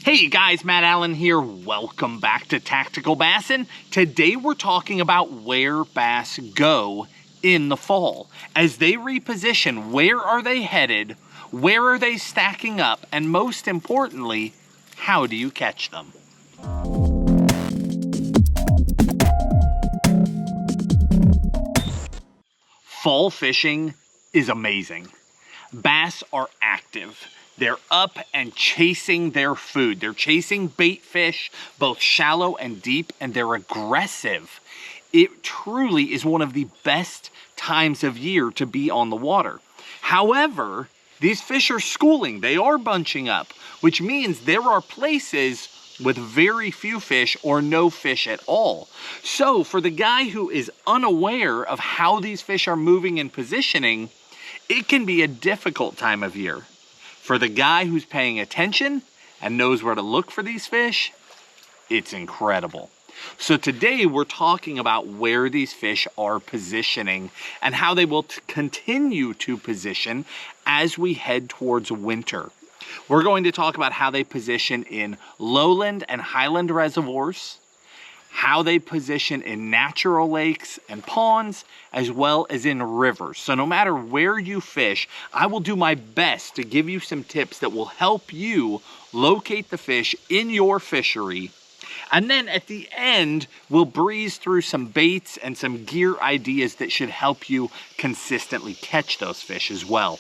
Hey you guys, Matt Allen here. Welcome back to Tactical Bassin. Today we're talking about where bass go in the fall. As they reposition, where are they headed? Where are they stacking up? And most importantly, how do you catch them? Fall fishing is amazing. Bass are active. They're up and chasing their food. They're chasing bait fish, both shallow and deep, and they're aggressive. It truly is one of the best times of year to be on the water. However, these fish are schooling. They are bunching up, which means there are places with very few fish or no fish at all. So for the guy who is unaware of how these fish are moving and positioning, it can be a difficult time of year. For the guy who's paying attention and knows where to look for these fish, it's incredible. So today we're talking about where these fish are positioning and how they will continue to position as we head towards winter. We're going to talk about how they position in lowland and highland reservoirs, how they position in natural lakes and ponds, as well as in rivers. So no matter where you fish, I will do my best to give you some tips that will help you locate the fish in your fishery. And then at the end, we'll breeze through some baits and some gear ideas that should help you consistently catch those fish as well.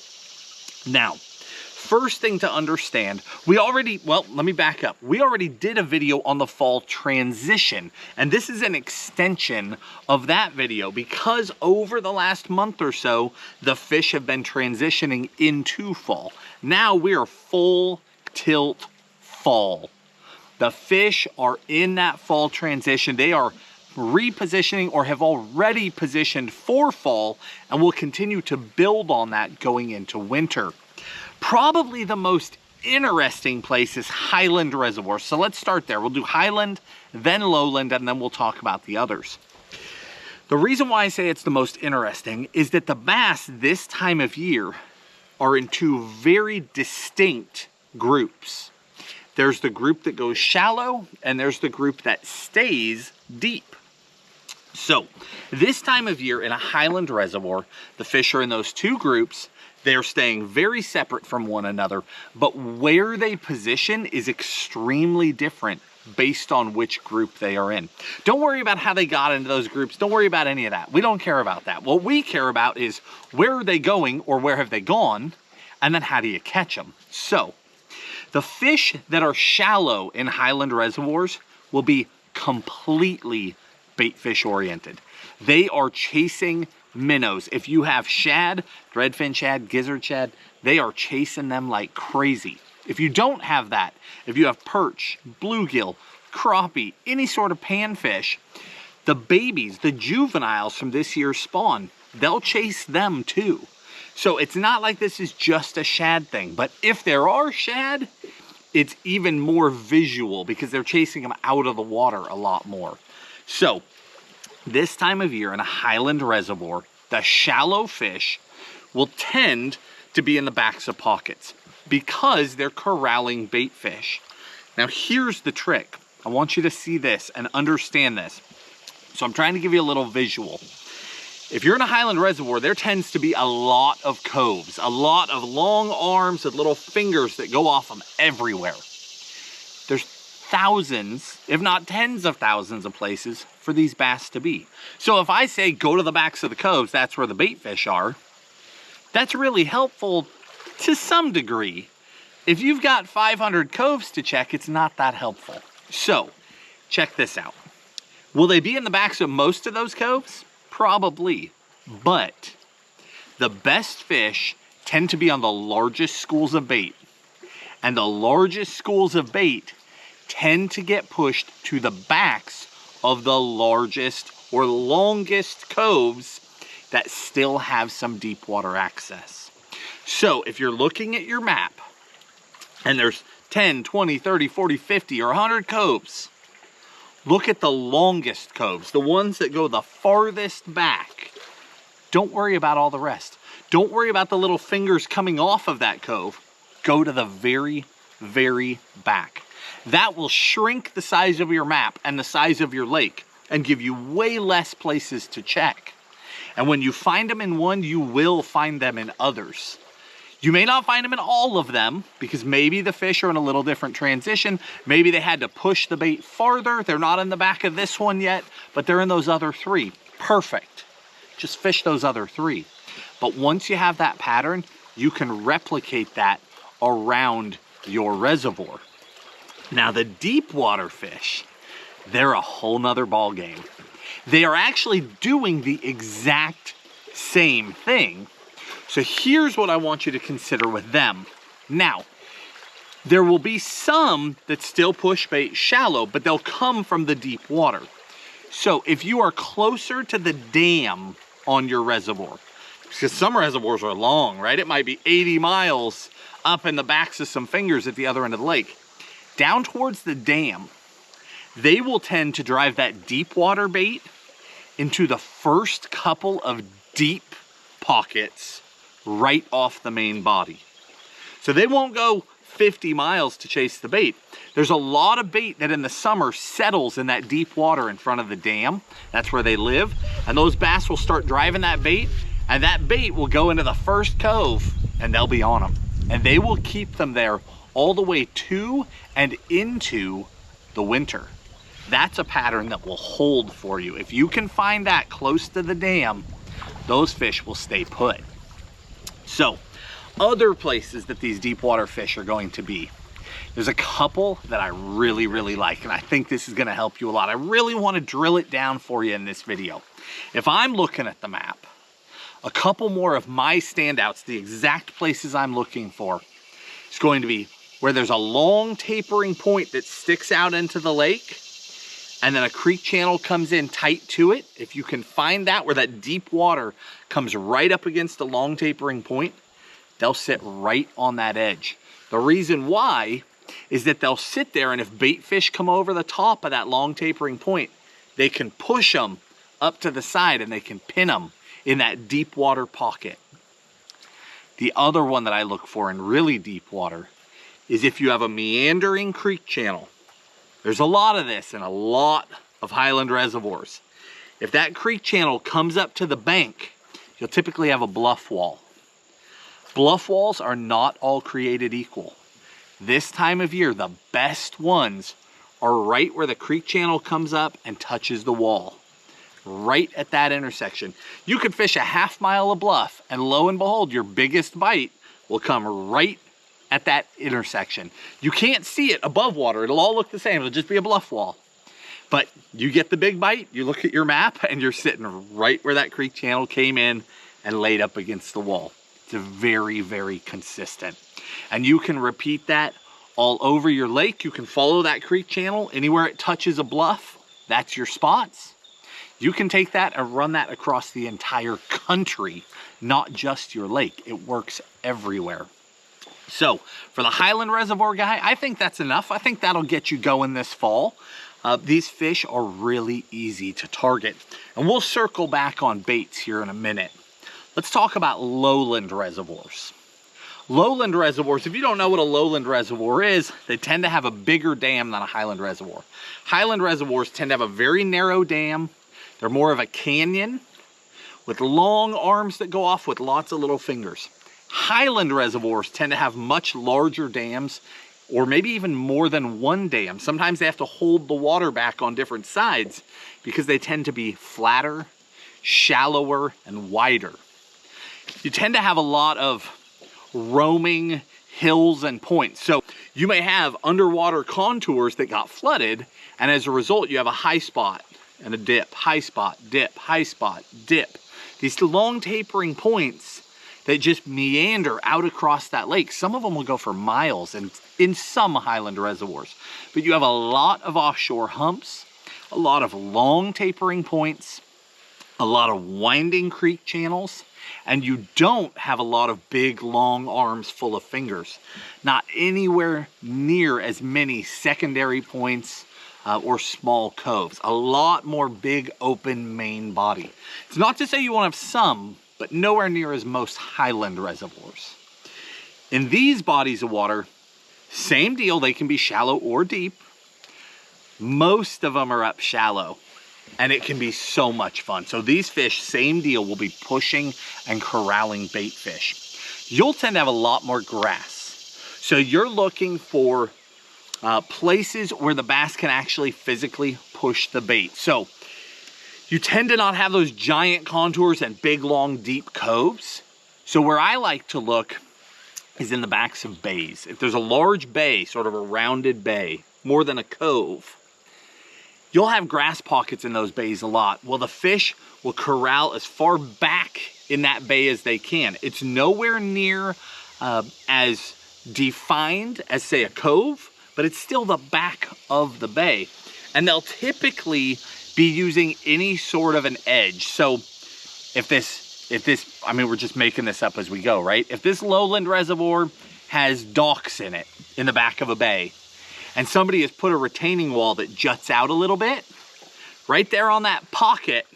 Now, first thing to understand, let me back up. We already did a video on the fall transition, and this is an extension of that video because over the last month or so, the fish have been transitioning into fall. Now we are full tilt fall. The fish are in that fall transition. They are repositioning or have already positioned for fall and will continue to build on that going into winter. Probably the most interesting place is Highland Reservoir. So let's start there. We'll do Highland, then Lowland, and then we'll talk about the others. The reason why I say it's the most interesting is that the bass this time of year are in two very distinct groups. There's the group that goes shallow, and there's the group that stays deep. So this time of year in a Highland Reservoir, the fish are in those two groups. They're staying very separate from one another, but where they position is extremely different based on which group they are in. Don't worry about how they got into those groups. Don't worry about any of that. We don't care about that. What we care about is where are they going or where have they gone, and then how do you catch them? So the fish that are shallow in Highland Reservoirs will be completely bait fish oriented. They are chasing minnows. If you have shad, threadfin shad, gizzard shad, they are chasing them like crazy. If you don't have that, if you have perch, bluegill, crappie, any sort of panfish, the babies, the juveniles from this year's spawn, they'll chase them too. So it's not like this is just a shad thing, but if there are shad, it's even more visual because they're chasing them out of the water a lot more. So this time of year in a Highland Reservoir, the shallow fish will tend to be in the backs of pockets because they're corralling bait fish. Now here's the trick. I want you to see this and understand this. So I'm trying to give you a little visual. If you're in a Highland Reservoir, there tends to be a lot of coves, a lot of long arms and little fingers that go off them everywhere. There's thousands, if not tens of thousands of places for these bass to be. So if I say go to the backs of the coves, that's where the bait fish are, that's really helpful to some degree. If you've got 500 coves to check, it's not that helpful. So check this out. Will they be in the backs of most of those coves? Probably, but the best fish tend to be on the largest schools of bait, and the largest schools of bait tend to get pushed to the backs of the largest or longest coves that still have some deep water access. So if you're looking at your map and there's 10, 20, 30, 40, 50, or 100 coves, look at the longest coves, the ones that go the farthest back. Don't worry about all the rest. Don't worry about the little fingers coming off of that cove. Go to the very, very back. That will shrink the size of your map and the size of your lake and give you way less places to check. And when you find them in one, you will find them in others. You may not find them in all of them because maybe the fish are in a little different transition. Maybe they had to push the bait farther. They're not in the back of this one yet, but they're in those other three. Perfect. Just fish those other three. But once you have that pattern, you can replicate that around your reservoir. Now the deep water fish, they're a whole nother ball game. They are actually doing the exact same thing. So here's what I want you to consider with them. Now, there will be some that still push bait shallow, but they'll come from the deep water. So if you are closer to the dam on your reservoir, because some reservoirs are long, right? It might be 80 miles up in the backs of some fingers at the other end of the lake. Down towards the dam, they will tend to drive that deep water bait into the first couple of deep pockets right off the main body. So they won't go 50 miles to chase the bait. There's a lot of bait that in the summer settles in that deep water in front of the dam. That's where they live. And those bass will start driving that bait, and that bait will go into the first cove and they'll be on them. And they will keep them there all the way to and into the winter. That's a pattern that will hold for you. If you can find that close to the dam, those fish will stay put. So, other places that these deep water fish are going to be. There's a couple that I really, really like, and I think this is gonna help you a lot. I really wanna drill it down for you in this video. If I'm looking at the map, a couple more of my standouts, the exact places I'm looking for, is going to be where there's a long tapering point that sticks out into the lake, and then a creek channel comes in tight to it. If you can find that, where that deep water comes right up against the long tapering point, they'll sit right on that edge. The reason why is that they'll sit there, and if bait fish come over the top of that long tapering point, they can push them up to the side and they can pin them in that deep water pocket. The other one that I look for in really deep water is if you have a meandering creek channel. There's a lot of this in a lot of Highland reservoirs. If that creek channel comes up to the bank, you'll typically have a bluff wall. Bluff walls are not all created equal. This time of year, the best ones are right where the creek channel comes up and touches the wall. Right at that intersection. You could fish a half mile of bluff, and lo and behold, your biggest bite will come right at that intersection. You can't see it above water. It'll all look the same. It'll just be a bluff wall. But you get the big bite, you look at your map, and you're sitting right where that creek channel came in and laid up against the wall. It's very, very consistent. And you can repeat that all over your lake. You can follow that creek channel. Anywhere it touches a bluff, that's your spots. You can take that and run that across the entire country, not just your lake. It works everywhere. So for the Highland Reservoir guy, I think that's enough. I think that'll get you going this fall. These fish are really easy to target. And we'll circle back on baits here in a minute. Let's talk about lowland reservoirs. Lowland reservoirs, if you don't know what a lowland reservoir is, they tend to have a bigger dam than a Highland reservoir. Highland reservoirs tend to have a very narrow dam. They're more of a canyon with long arms that go off with lots of little fingers. Highland reservoirs tend to have much larger dams, or maybe even more than one dam. Sometimes they have to hold the water back on different sides because they tend to be flatter, shallower, and wider. You tend to have a lot of roaming hills and points. So you may have underwater contours that got flooded, and as a result, you have a high spot and a dip, high spot, dip, high spot, dip. These long tapering points that just meander out across that lake. Some of them will go for miles in some Highland reservoirs. But you have a lot of offshore humps, a lot of long tapering points, a lot of winding creek channels, and you don't have a lot of big long arms full of fingers. Not anywhere near as many secondary points or small coves. A lot more big open main body. It's not to say you won't have some, but nowhere near as most Highland reservoirs. In these bodies of water, Same deal, they can be shallow or deep. Most of them are up shallow, and it can be so much fun. So these fish, same deal, will be pushing and corralling bait fish. You'll tend to have a lot more grass. So you're looking for places where the bass can actually physically push the bait. So you tend to not have those giant contours and big, long, deep coves. So where I like to look is in the backs of bays. If there's a large bay, sort of a rounded bay, more than a cove, you'll have grass pockets in those bays a lot. Well, the fish will corral as far back in that bay as they can. It's nowhere near as defined as, say, a cove, but it's still the back of the bay. And they'll typically be using any sort of an edge. So if this, I mean, we're just making this up as we go, right? If this lowland reservoir has docks in it, in the back of a bay, and somebody has put a retaining wall that juts out a little bit, right there on that pocket,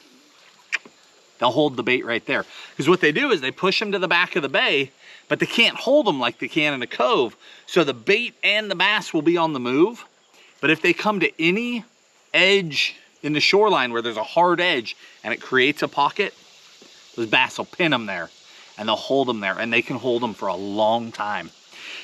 they'll hold the bait right there. Because what they do is they push them to the back of the bay, but they can't hold them like they can in a cove. So the bait and the bass will be on the move. But if they come to any edge in the shoreline where there's a hard edge and it creates a pocket, those bass will pin them there and they'll hold them there, and they can hold them for a long time.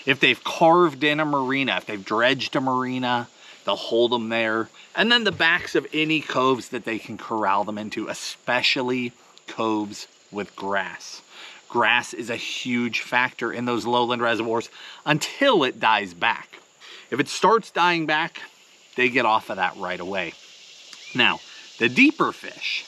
If they've carved in a marina, if they've dredged a marina, they'll hold them there. And then the backs of any coves that they can corral them into, especially coves with grass. Grass is a huge factor in those lowland reservoirs until it dies back. If it starts dying back, they get off of that right away. Now, the deeper fish,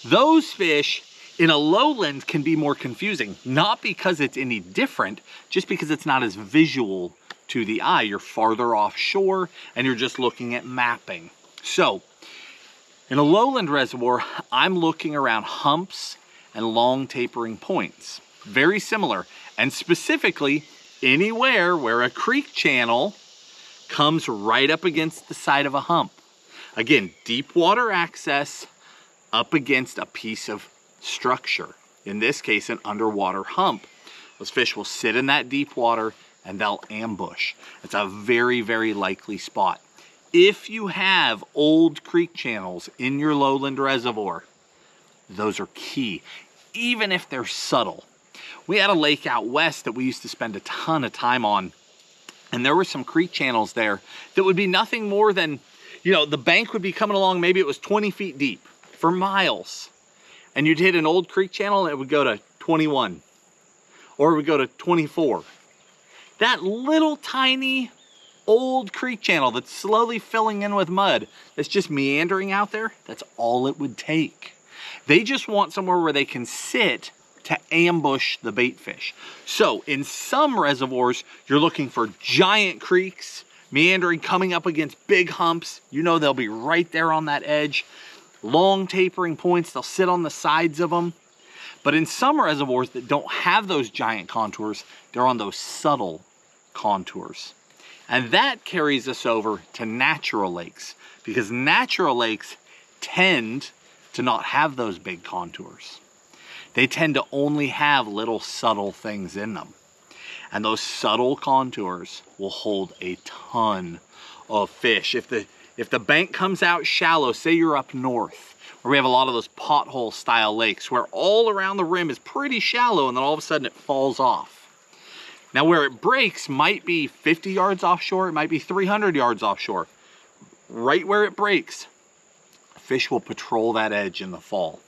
those fish in a lowland can be more confusing, not because it's any different, just because it's not as visual to the eye. You're farther offshore and you're just looking at mapping. So in a lowland reservoir, I'm looking around humps and long tapering points. Very similar, and specifically anywhere where a creek channel comes right up against the side of a hump. Again, deep water access up against a piece of structure. In this case, an underwater hump. Those fish will sit in that deep water and they'll ambush. It's a very, very likely spot. If you have old creek channels in your lowland reservoir, those are key, even if they're subtle. We had a lake out west that we used to spend a ton of time on, and there were some creek channels there that would be nothing more than, you know, the bank would be coming along, maybe it was 20 feet deep for miles. And you'd hit an old creek channel and it would go to 21, or it would go to 24. That little tiny old creek channel that's slowly filling in with mud, that's just meandering out there, that's all it would take. They just want somewhere where they can sit to ambush the bait fish. So in some reservoirs, you're looking for giant creeks, meandering, coming up against big humps. You know they'll be right there on that edge. Long tapering points, they'll sit on the sides of them. But in some reservoirs that don't have those giant contours, they're on those subtle contours. And that carries us over to natural lakes, because natural lakes tend to not have those big contours. They tend to only have little subtle things in them. And those subtle contours will hold a ton of fish. If the bank comes out shallow, say you're up north, where we have a lot of those pothole style lakes, where all around the rim is pretty shallow and then all of a sudden it falls off. Now where it breaks might be 50 yards offshore, it might be 300 yards offshore. Right where it breaks, fish will patrol that edge in the fall.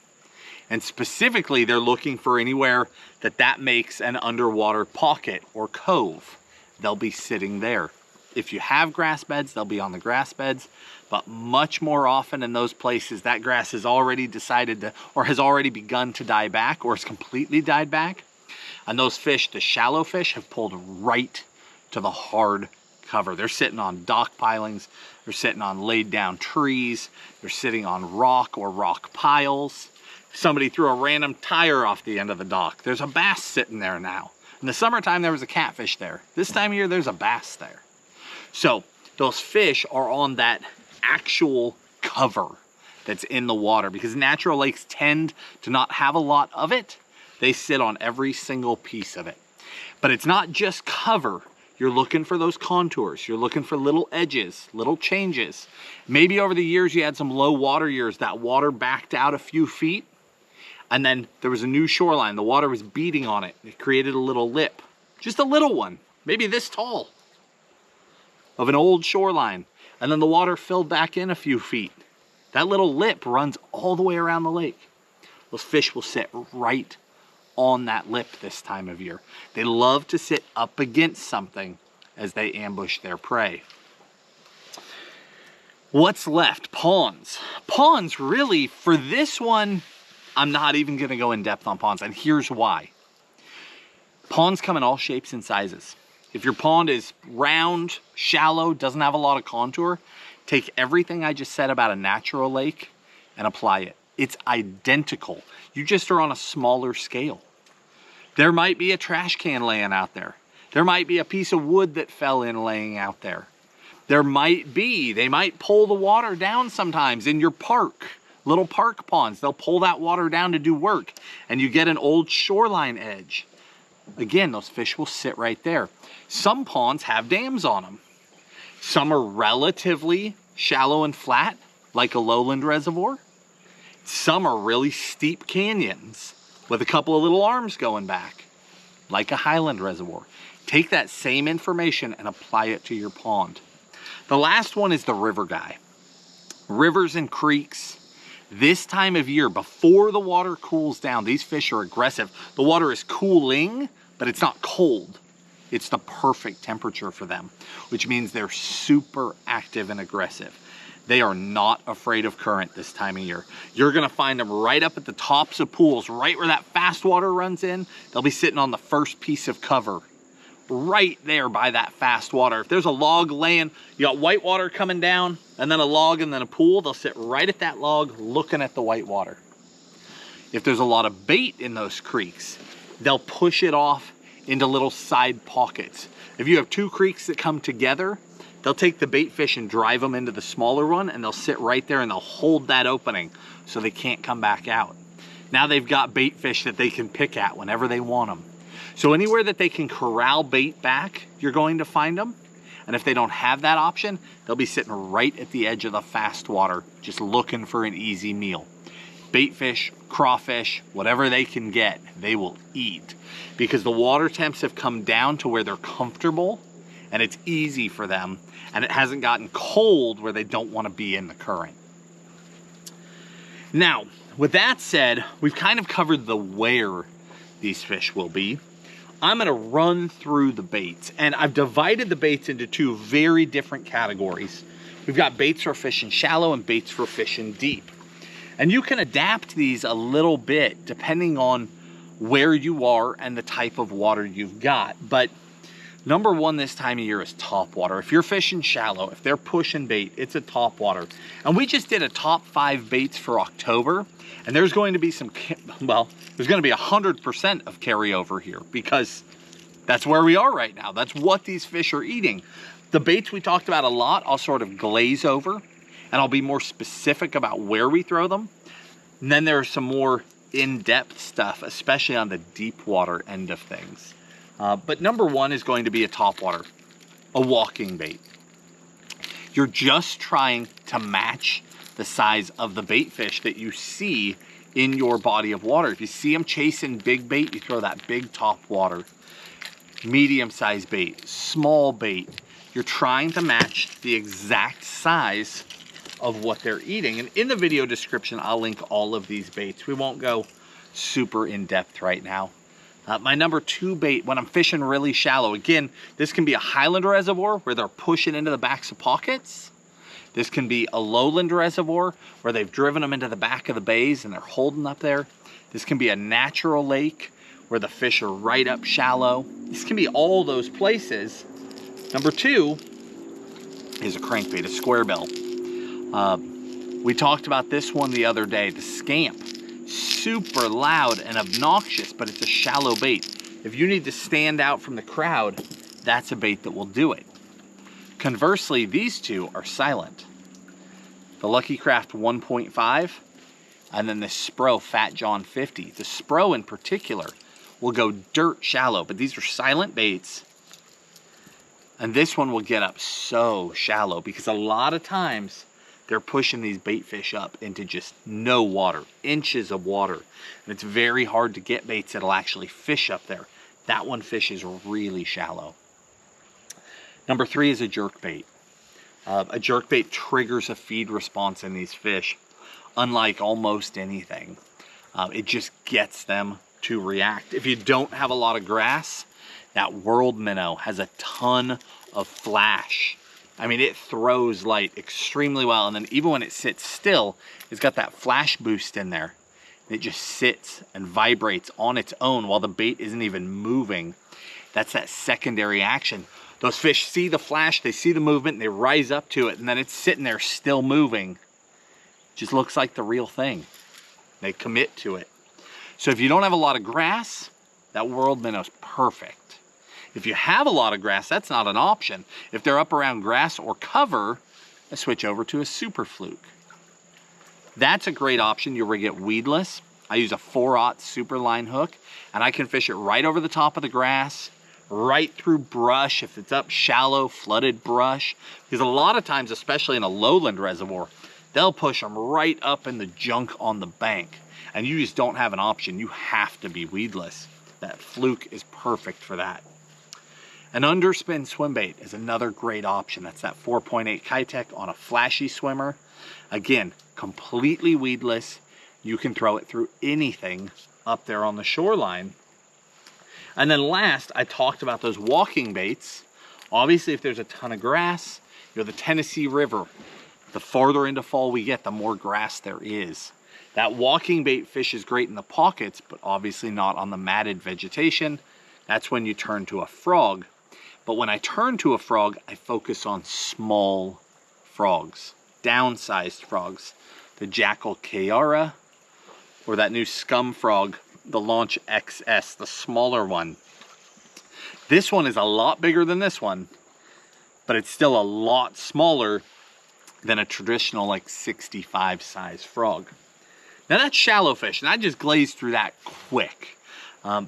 And specifically, they're looking for anywhere that makes an underwater pocket or cove. They'll be sitting there. If you have grass beds, they'll be on the grass beds, but much more often in those places, that grass has already decided to, or has already begun to die back, or has completely died back. And those fish, the shallow fish, have pulled right to the hard cover. They're sitting on dock pilings, they're sitting on laid down trees, they're sitting on rock or rock piles. Somebody threw a random tire off the end of the dock. There's a bass sitting there now. In the summertime, there was a catfish there. This time of year, there's a bass there. So those fish are on that actual cover that's in the water, because natural lakes tend to not have a lot of it. They sit on every single piece of it. But it's not just cover. You're looking for those contours. You're looking for little edges, little changes. Maybe over the years you had some low water years. That water backed out a few feet, and then there was a new shoreline. The water was beating on it. It created a little lip. Just a little one, maybe this tall, of an old shoreline. And then the water filled back in a few feet. That little lip runs all the way around the lake. Those fish will sit right on that lip this time of year. They love to sit up against something as they ambush their prey. What's left? Ponds. Ponds, really, for this one, I'm not even gonna go in depth on ponds, and here's why. Ponds come in all shapes and sizes. If your pond is round, shallow, doesn't have a lot of contour, take everything I just said about a natural lake and apply it. It's identical. You just are on a smaller scale. There might be a trash can laying out there. There might be a piece of wood that fell in laying out there. They might pull the water down sometimes in your park, little park ponds. They'll pull that water down to do work, and you get an old shoreline edge. Again, those fish will sit right there. Some ponds have dams on them. Some are relatively shallow and flat, like a lowland reservoir. Some are really steep canyons with a couple of little arms going back, like a highland reservoir. Take that same information and apply it to your pond. The last one is the river guy. Rivers and creeks. This time of year, before the water cools down, these fish are aggressive. The water is cooling, but it's not cold. It's the perfect temperature for them, which means they're super active and aggressive. They are not afraid of current this time of year. You're gonna find them right up at the tops of pools, right where that fast water runs in. They'll be sitting on the first piece of cover, right there by that fast water. If there's a log laying, you got white water coming down, and then a log and then a pool, they'll sit right at that log looking at the white water. If there's a lot of bait in those creeks, they'll push it off into little side pockets. If you have two creeks that come together, they'll take the bait fish and drive them into the smaller one, and they'll sit right there and they'll hold that opening so they can't come back out. Now they've got bait fish that they can pick at whenever they want them. So anywhere that they can corral bait back, you're going to find them. And if they don't have that option, they'll be sitting right at the edge of the fast water, just looking for an easy meal. Bait fish, crawfish, whatever they can get, they will eat, because the water temps have come down to where they're comfortable and it's easy for them, and it hasn't gotten cold where they don't want to be in the current. Now, with that said, we've kind of covered the where these fish will be. I'm gonna run through the baits, and I've divided the baits into two very different categories. We've got baits for fishing shallow and baits for fishing deep. And you can adapt these a little bit depending on where you are and the type of water you've got. But number one this time of year is top water. If you're fishing shallow, if they're pushing bait, it's a top water. And we just did a top 5 baits for October, and there's going to be some, well, there's going to be 100% of carryover here, because that's where we are right now. That's what these fish are eating. The baits we talked about a lot, I'll sort of glaze over, and I'll be more specific about where we throw them. And then there's some more in-depth stuff, especially on the deep water end of things. But number one is going to be a topwater, a walking bait. You're just trying to match the size of the bait fish that you see in your body of water. If you see them chasing big bait, you throw that big topwater. Medium-sized bait, small bait. You're trying to match the exact size of what they're eating. And in the video description, I'll link all of these baits. We won't go super in-depth right now. My number 2 bait when I'm fishing really shallow, again, this can be a highland reservoir where they're pushing into the backs of pockets. This can be a lowland reservoir where they've driven them into the back of the bays and they're holding up there. This can be a natural lake where the fish are right up shallow. This can be all those places. Number 2 is a crankbait, a square bill. We talked about this one the other day, the scamp. Super loud and obnoxious, but it's a shallow bait. If you need to stand out from the crowd, that's a bait that will do it. Conversely, these two are silent. The Lucky Craft 1.5 and then the Spro Fat John 50. The Spro in particular will go dirt shallow, but these are silent baits. And this one will get up so shallow because a lot of times they're pushing these bait fish up into just no water, inches of water. And it's very hard to get baits that'll actually fish up there. That one fishes really shallow. Number 3 is a jerkbait. A jerkbait triggers a feed response in these fish, unlike almost anything. It just gets them to react. If you don't have a lot of grass, that world minnow has a ton of flash. I mean, it throws light extremely well, and then even when it sits still, it's got that flash boost in there. It just sits and vibrates on its own while the bait isn't even moving. That's that secondary action. Those fish see the flash, they see the movement, and they rise up to it, and then it's sitting there still moving. Just looks like the real thing. They commit to it. So if you don't have a lot of grass, that world minnow's perfect. If you have a lot of grass, that's not an option. If they're up around grass or cover, I switch over to a super fluke. That's a great option. You'll get weedless. I use a 4/0 super line hook, and I can fish it right over the top of the grass, right through brush, if it's up shallow, flooded brush. Because a lot of times, especially in a lowland reservoir, they'll push them right up in the junk on the bank. And you just don't have an option. You have to be weedless. That fluke is perfect for that. An underspin swim bait is another great option. That's that 4.8 Kitech on a flashy swimmer. Again, completely weedless. You can throw it through anything up there on the shoreline. And then last, I talked about those walking baits. Obviously, if there's a ton of grass, the Tennessee River, the farther into fall we get, the more grass there is. That walking bait fish is great in the pockets, but obviously not on the matted vegetation. That's when you turn to a frog. But when I turn to a frog, I focus on small frogs, downsized frogs. The Jackal Chiara, or that new scum frog, the Launch XS, the smaller one. This one is a lot bigger than this one, but it's still a lot smaller than a traditional like 65 size frog. Now that's shallow fish, and I just glazed through that quick.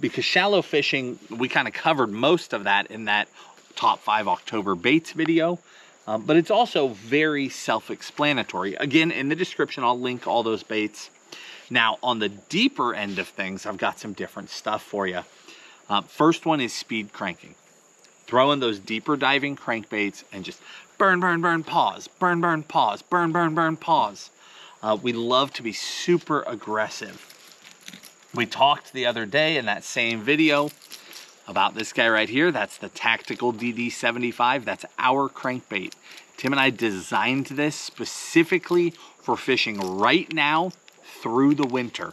Because shallow fishing, we kind of covered most of that in that top 5 October baits video, but it's also very self-explanatory. Again, in the description, I'll link all those baits. Now, on the deeper end of things, I've got some different stuff for you. First one is speed cranking. Throw in those deeper diving crankbaits and just burn, burn, burn, pause, burn, burn, pause, burn, burn, burn, pause. We love to be super aggressive. We talked the other day in that same video about this guy right here. That's the Tactical DD75. That's our crankbait. Tim and I designed this specifically for fishing right now through the winter.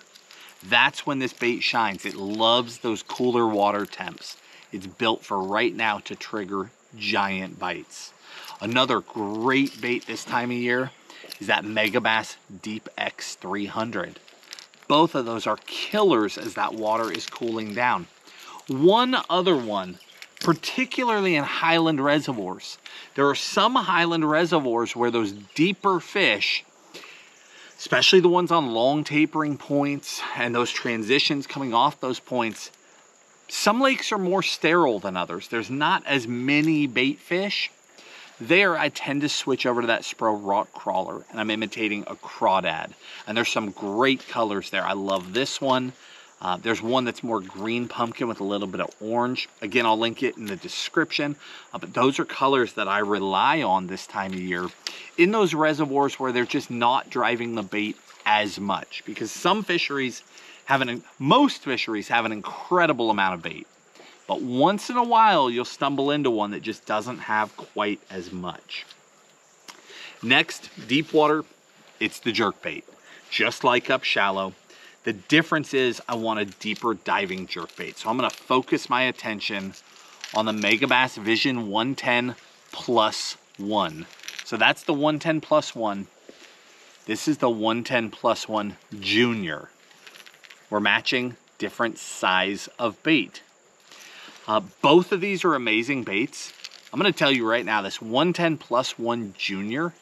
That's when this bait shines. It loves those cooler water temps. It's built for right now to trigger giant bites. Another great bait this time of year is that Megabass Deep X 300. Both of those are killers as that water is cooling down. One other one, particularly in highland reservoirs. There are some highland reservoirs where those deeper fish, especially the ones on long tapering points and those transitions coming off those points, some lakes are more sterile than others. There's not as many bait fish. There, I tend to switch over to that Spro rock crawler, and I'm imitating a crawdad. And there's some great colors there. I love this one. There's one that's more green pumpkin with a little bit of orange. Again, I'll link it in the description. But those are colors that I rely on this time of year in those reservoirs where they're just not driving the bait as much. Because some fisheries most fisheries have an incredible amount of bait. But once in a while, you'll stumble into one that just doesn't have quite as much. Next, deep water, it's the jerkbait. Just like up shallow. The difference is I want a deeper diving jerkbait. So I'm going to focus my attention on the Megabass Vision 110 Plus 1. So that's the 110 Plus 1. This is the 110 Plus 1 Junior. We're matching different size of bait. Both of these are amazing baits. I'm going to tell you right now, this 110 Plus 1 Junior,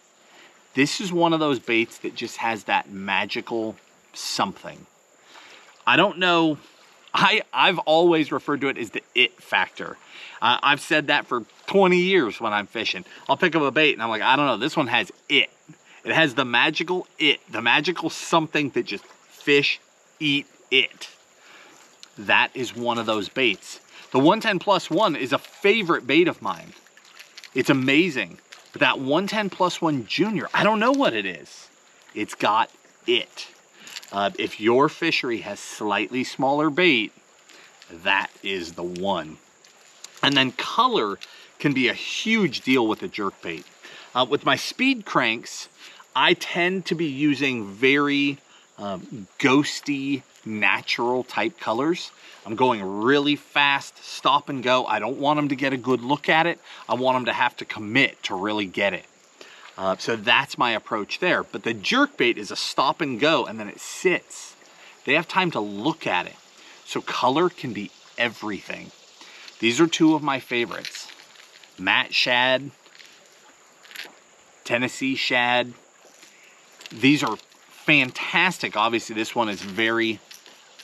this is one of those baits that just has that magical something. I don't know I've always referred to it as the it factor. I've said that for 20 years when I'm fishing. I'll pick up a bait and I'm like, I don't know, this one has it. It has the magical it, the magical something that just fish eat it. That is one of those baits. The 110+1 is a favorite bait of mine. It's amazing. But that 110+1 Junior, I don't know what it is. It's got it. If your fishery has slightly smaller bait, that is the one. And then color can be a huge deal with a jerkbait. With my speed cranks, I tend to be using very ghosty, natural type colors. I'm going really fast, stop and go. I don't want them to get a good look at it. I want them to have to commit to really get it. So that's my approach there. But the jerkbait is a stop and go, and then it sits. They have time to look at it. So color can be everything. These are two of my favorites. Matte shad, Tennessee shad. These are fantastic. Obviously, this one is very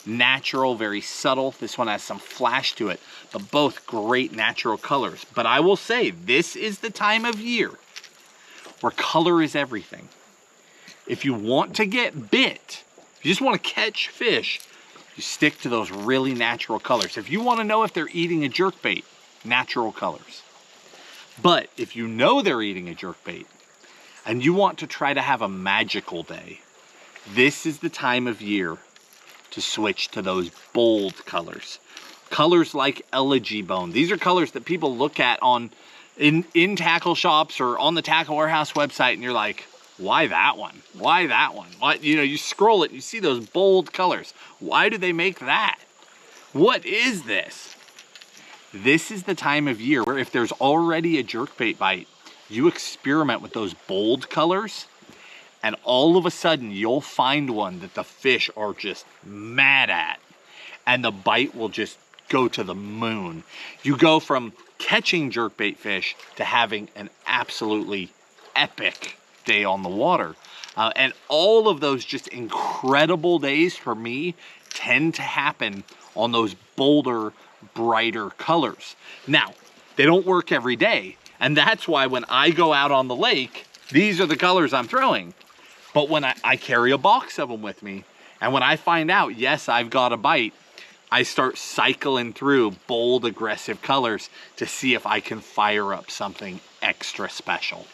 natural, very subtle. This one has some flash to it, but both great natural colors. But I will say, this is the time of year where color is everything. If you want to get bit, if you just want to catch fish, you stick to those really natural colors. If you want to know if they're eating a jerkbait, natural colors. But if you know they're eating a jerkbait and you want to try to have a magical day, this is the time of year to switch to those bold colors. Colors like Elegy Bone. These are colors that people look at in tackle shops or on the Tackle Warehouse website, and you're like, why that one? Why that one? Why, you know, you scroll it, you see those bold colors. Why do they make that? What is this? This is the time of year where if there's already a jerkbait bite, you experiment with those bold colors, and all of a sudden you'll find one that the fish are just mad at, and the bite will just go to the moon. You go from catching jerkbait fish to having an absolutely epic day on the water. And all of those just incredible days for me tend to happen on those bolder, brighter colors. Now, they don't work every day, and that's why when I go out on the lake, these are the colors I'm throwing. But when I carry a box of them with me, and when I find out, yes, I've got a bite, I start cycling through bold, aggressive colors to see if I can fire up something extra special.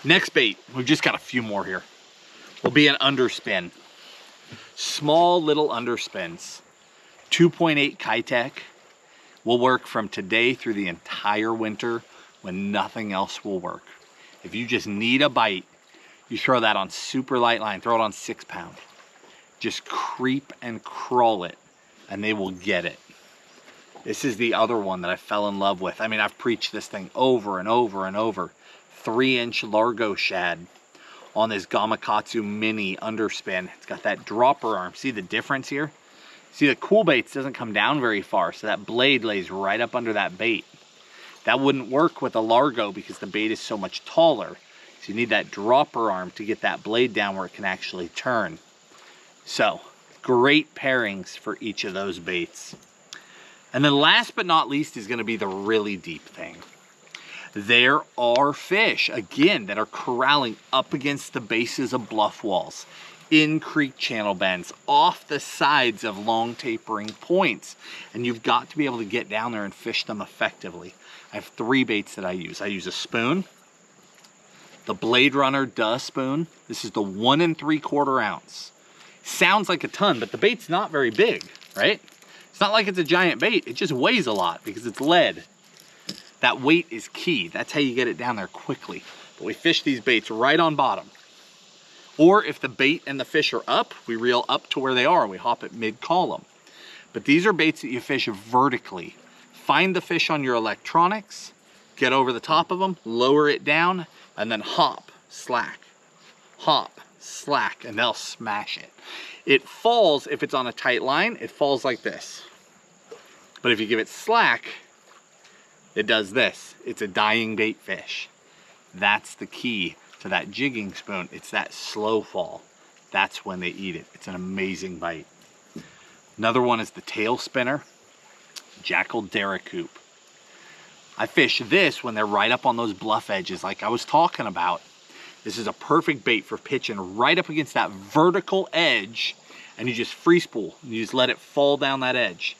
Next bait, we've just got a few more here, will be an underspin. Small little underspins. 2.8 Kitech will work from today through the entire winter when nothing else will work. If you just need a bite, you throw that on super light line, throw it on 6 pound. Just creep and crawl it, and they will get it. This is the other one that I fell in love with. I mean, I've preached this thing over and over and over. 3-inch Largo shad on this Gamakatsu mini underspin. It's got that dropper arm. See the difference here? See, the cool baits doesn't come down very far, so that blade lays right up under that bait. That wouldn't work with a Largo because the bait is so much taller. So you need that dropper arm to get that blade down where it can actually turn. So, great pairings for each of those baits. And then last but not least is going to be the really deep thing. There are fish, again, that are corralling up against the bases of bluff walls, in creek channel bends, off the sides of long tapering points. And you've got to be able to get down there and fish them effectively. I have 3 baits that I use. I use a spoon, the Blade Runner Duh spoon. This is the 1 3/4 ounce. Sounds like a ton, but the bait's not very big, right? It's not like it's a giant bait. It just weighs a lot because it's lead. That weight is key. That's how you get it down there quickly. But we fish these baits right on bottom. Or if the bait and the fish are up, we reel up to where they are and we hop it mid-column. But these are baits that you fish vertically. Find the fish on your electronics, get over the top of them, lower it down, and then hop, slack, and they'll smash it. It falls, if it's on a tight line, it falls like this. But if you give it slack, it does this. It's a dying bait fish. That's the key to that jigging spoon. It's that slow fall. That's when they eat it. It's an amazing bite. Another one is the tail spinner, Jackal Daracoop. I fish this when they're right up on those bluff edges like I was talking about. This is a perfect bait for pitching right up against that vertical edge, and you just free spool. You just let it fall down that edge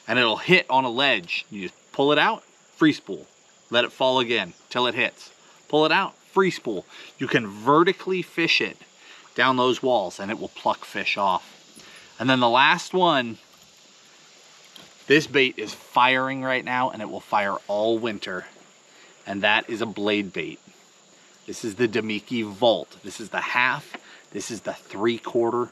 and it'll hit on a ledge. You just pull it out, free spool, let it fall again till it hits. Pull it out, free spool. You can vertically fish it down those walls and it will pluck fish off. And then the last one, this bait is firing right now and it will fire all winter. And that is a blade bait. This is the Demiki Vault. This is the half, this is the 3/4.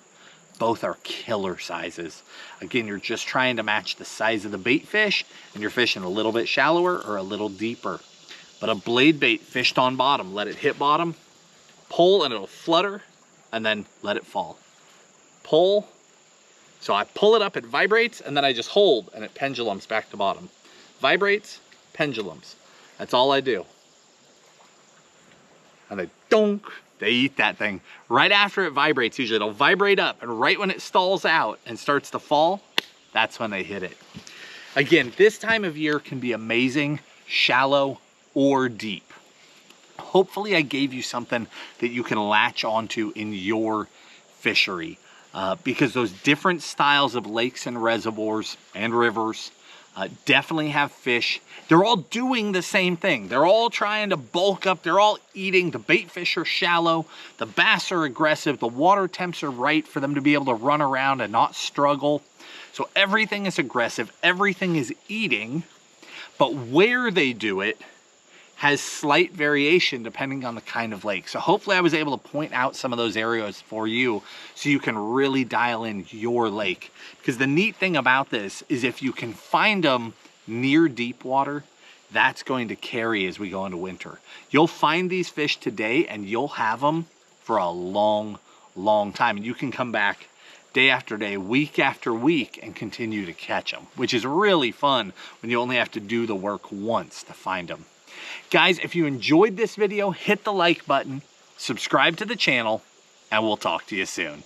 Both are killer sizes. Again, you're just trying to match the size of the bait fish and you're fishing a little bit shallower or a little deeper. But a blade bait fished on bottom, let it hit bottom, pull and it'll flutter, and then let it fall. Pull. So I pull it up, it vibrates, and then I just hold and it pendulums back to bottom. Vibrates, pendulums. That's all I do. And they donk, they eat that thing. Right after it vibrates, usually it'll vibrate up, and right when it stalls out and starts to fall, that's when they hit it. Again, this time of year can be amazing, shallow or deep. Hopefully I gave you something that you can latch onto in your fishery, because those different styles of lakes and reservoirs and rivers definitely have fish. They're all doing the same thing. They're all trying to bulk up. They're all eating. The bait fish are shallow. The bass are aggressive. The water temps are right for them to be able to run around and not struggle. So everything is aggressive. Everything is eating. But where they do it has slight variation depending on the kind of lake. So hopefully I was able to point out some of those areas for you so you can really dial in your lake. Because the neat thing about this is if you can find them near deep water, that's going to carry as we go into winter. You'll find these fish today and you'll have them for a long, long time. And you can come back day after day, week after week, and continue to catch them, which is really fun when you only have to do the work once to find them. Guys, if you enjoyed this video, hit the like button, subscribe to the channel, and we'll talk to you soon.